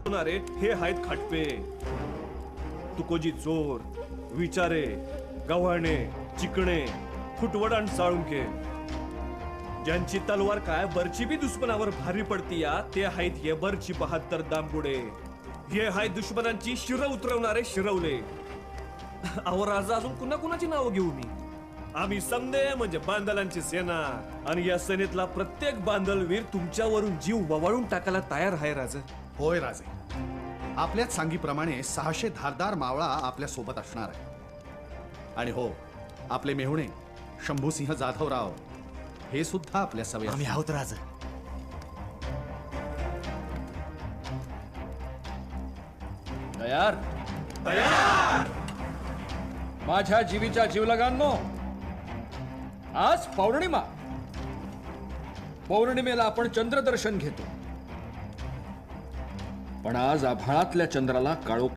उतरवणारे हे आहेत खाटपे. तुकोजी चोर, विचारे, गव्हाणे, चिकणे, फुटवड आणि साळुंके. ज्यांची तलवार काय बरची बी दुश्मनावर भारी पडती या ते आहेत येबरची 72 दामगुडे. हे आहेत दुश्मनांची शिर उतरवणारे शिरवले. अहो राजा, अजून कुणा कुणाची नावं घेऊ मी? आम्ही समदे म्हणजे बांदलांची सेना, आणि या सेनेतला प्रत्येक बांदलवीर तुमच्यावरून जीव ववाळून टाकायला तयार आहे राजा. होय राजे, आपल्याच सांगीप्रमाणे 600 धारदार मावळा आपल्या सोबत असणार आहे. आणि हो, आपले मेहुणे शंभूसिंह जाधवराव हे सुद्धा आपल्या सवय. आम्ही आहोत राज. तयार तयार. माझ्या जीवीच्या जीवलगांनो, आज पौर्णिमा. पौर्णिमेला आपण चंद्रदर्शन घेतो, पण आज आभाळातल्या चंद्राला काळोख